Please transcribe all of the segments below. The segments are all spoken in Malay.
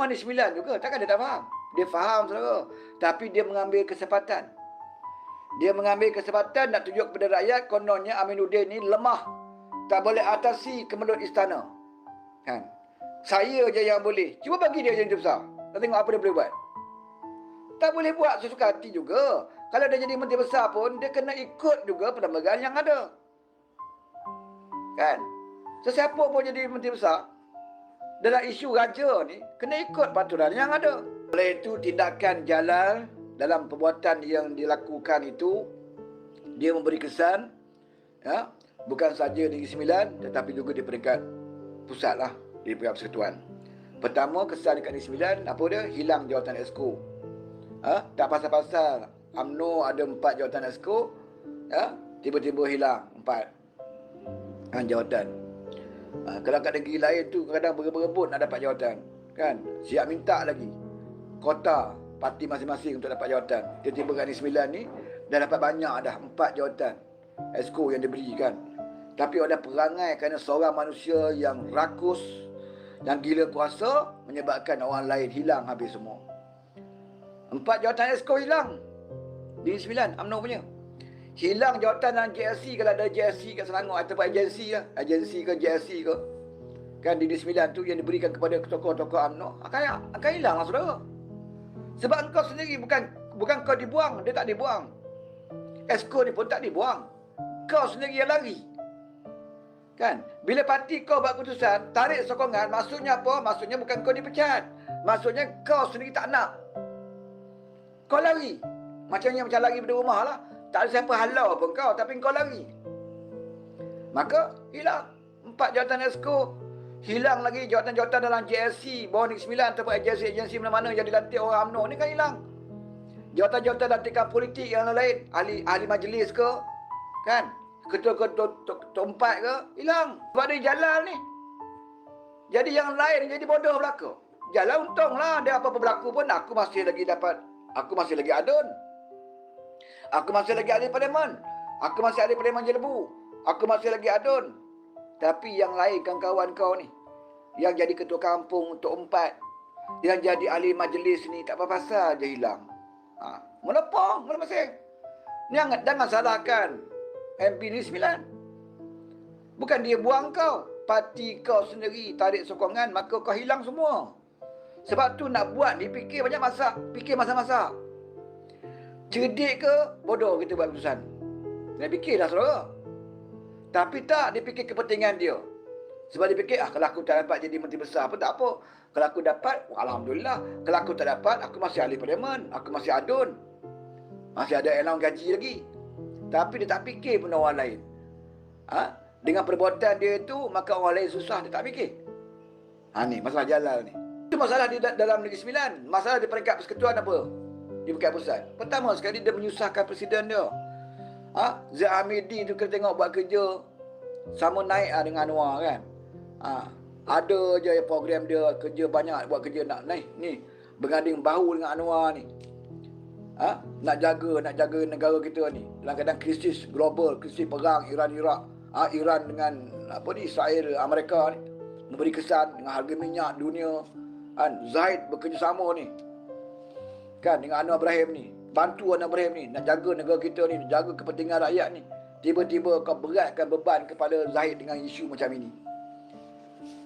orang di 9 juga. Takkan dia tak faham? Dia faham, saudara. Tapi dia mengambil kesempatan. Dia mengambil kesempatan nak tunjuk kepada rakyat kononnya Aminuddin ni lemah. Tak boleh atasi kemelut istana. Kan? Saya je yang boleh. Cuba bagi dia jadi menteri besar. Kita tengok apa dia boleh buat. Tak boleh buat sesuka hati juga. Kalau dia jadi menteri besar pun, dia kena ikut juga perlembagaan yang ada. Kan? Sesiapa pun jadi menteri besar, dalam isu raja ni, kena ikut peraturan yang ada. Oleh itu, tindakan Jalal dalam perbuatan yang dilakukan itu, dia memberi kesan, ya, bukan saja Negeri Sembilan, tetapi juga di peringkat pusat lah, di peringkat persekutuan. Pertama, kesan dekat Negeri Sembilan, apa dia? Hilang jawatan Exco. Tak pasal-pasal UMNO ada 4 jawatan Exco, ya, tiba-tiba hilang 4 jawatan. Kalau kat negeri lain tu kadang berebut nak dapat jawatan, kan? Siap minta lagi kota parti masing-masing untuk dapat jawatan. Tiba-tiba kat Negeri Sembilan ni dah dapat banyak dah, 4 jawatan Exco yang diberikan. Tapi ada perangai kerana seorang manusia yang rakus, yang gila kuasa, menyebabkan orang lain hilang habis semua. 4 jawatan Exco hilang di Sembilan, UMNO punya. Hilang jawatan dalam JSC, kalau ada JSC kat Selangor ataupun agensi lah, agensi ke JSC ke, kan di Sembilan tu yang diberikan kepada tokoh-tokoh UMNO akan hilang lah, saudara. Sebab engkau sendiri bukan kau dibuang, dia tak dibuang. Exco ni pun tak dibuang, kau sendiri yang lari. Kan? Bila parti kau buat keputusan tarik sokongan, maksudnya apa? Maksudnya bukan kau dipecat, maksudnya kau sendiri tak nak, kau lari. Macam lari dari rumah lah. Tak ada siapa halau pun kau, tapi kau lari. Maka hilang 4 jawatan Exco. Hilang lagi jawatan-jawatan dalam JSC, bawah Negeri Sembilan ataupun agensi-agensi mana-mana yang dilantik orang UMNO ni kan hilang. Jawatan-jawatan lantikan politik yang lain, ahli majlis ke, kan, ketua-ketua tempat ke, hilang. Sebab dia Jalal ni. Jadi yang lain jadi bodoh belaka. Jalal untunglah, dia apa-apa berlaku pun aku masih lagi adun. Aku masih lagi ahli parlimen. Aku masih ahli parlimen Jelebu. Aku masih lagi adun. Tapi yang lain kawan-kawan kau ni, yang jadi ketua kampung untuk 4, yang jadi ahli majlis ni, tak apa pasal dia hilang. Melepong, masing-masing. Jangan salahkan MP ni 9. Bukan dia buang kau. Parti kau sendiri tarik sokongan, maka kau hilang semua. Sebab tu nak buat ni fikir banyak masa. Fikir masa-masa. Cerdik ke bodoh kita buat keputusan. Dia fikirlah, saudara. Tapi tak, dia fikir kepentingan dia. Sebab dia fikir, kalau aku tak dapat jadi menteri besar pun tak apa. Kalau aku dapat, alhamdulillah. Kalau aku tak dapat, aku masih ahli parlimen, aku masih adun, masih ada allowance gaji lagi. Tapi dia tak fikir pun orang lain. Dengan perbuatan dia itu, maka orang lain susah, dia tak fikir. Ni masalah Jalal ni. Itu masalah di dalam Negeri Sembilan. Masalah di peringkat persekutuan apa? Di peringkat pusat. Pertama sekali dia menyusahkan presiden dia. Zaid Hamidi tu kita tengok buat kerja sama naik dengan Anwar, kan. Ada je program dia, kerja banyak, buat kerja nak naik ni, berganding bahu dengan Anwar ni. Nak jaga negara kita ni dalam keadaan krisis global, krisis perang Iran-Iraq, Iran dengan Israel, Amerika ni, memberi kesan dengan harga minyak dunia, kan. Zaid bekerjasama ni, kan, dengan Anwar Ibrahim ni, bantu Anwar Ibrahim ni nak jaga negara kita ni, nak jaga kepentingan rakyat ni. Tiba-tiba kau beratkan beban kepada Zaid dengan isu macam ini,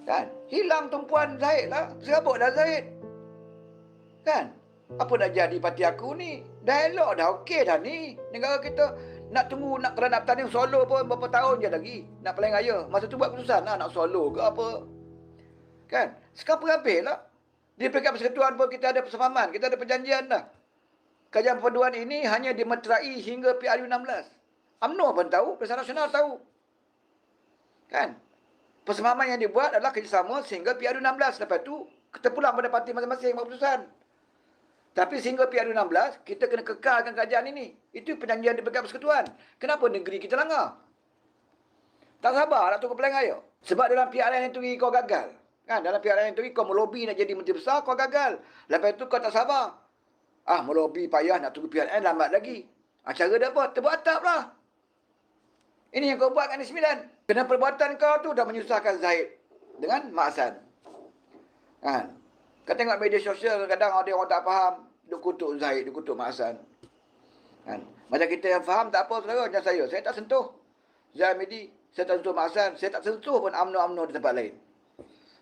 kan. Hilang tumpuan Zaid lah, serabutlah Zaid, kan. Apa nak jadi parti aku ni? Dialog dah okey dah ni. Negara kita nak tunggu, nak kerana bertanding solo pun berapa tahun je lagi nak pilihan raya. Masa tu buat keputusan lah nak solo ke apa, kan. Sekarang perhabis lah. Di peringkat persekutuan pun kita ada persefahaman, kita ada perjanjian dah. Kajian perpaduan ini hanya dimeterai hingga PRU16. UMNO pun tahu, Persatuan Nasional tahu, kan. Persefahaman yang dibuat adalah kerjasama sehingga PRU16. Lepas tu kita pulang pada parti masing-masing buat keputusan. Tapi sehingga PRU16 kita kena kekalkan kerajaan ini. Itu perjanjian di peringkat persekutuan. Kenapa negeri kita langgar? Tak sabar nak tunggu pilihan raya. Sebab dalam PRN itu kau gagal. Kan, dalam PRN itu kau melobi nak jadi menteri besar, kau gagal. Lepas itu kau tak sabar. Melobi payah, nak tunggu PRN lambat lagi. Cara dia apa? Terbuat atap lah. Ini yang kau buat kat Negeri Sembilan. Kerana perbuatan kau tu dah menyusahkan Zaid dengan Mak Hassan. Kan? Kau tengok media sosial, kadang ada orang tak faham, duk kutuk Zahid, duk kutuk Mak Hassan. Kan? Macam kita yang faham, tak apa saudara, macam saya tak sentuh Zahid Hamidi, saya tak sentuh Mak Hassan, saya tak sentuh pun UMNO di tempat lain.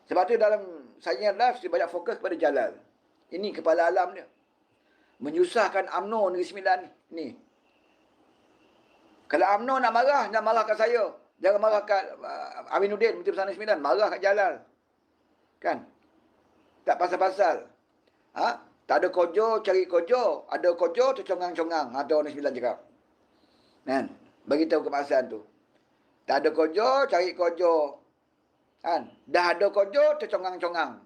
Sebab tu dalam saingan live, saya banyak fokus kepada Jalal. Ini kepala alam dia. Menyusahkan UMNO Negeri Sembilan ni. Kalau UMNO nak marah kat saya. Jangan marah kat Aminuddin, Menteri Pertahanan Sembilan. Marah kat Jalal. Kan? Tak pasal-pasal. Ha? Tak ada kojo, cari kojo. Ada kojo, tercongang-congang. Ada orang Sembilan cakap. Kan? Beritahu kemasan tu. Tak ada kojo, cari kojo. Kan? Dah ada kojo, tercongang-congang.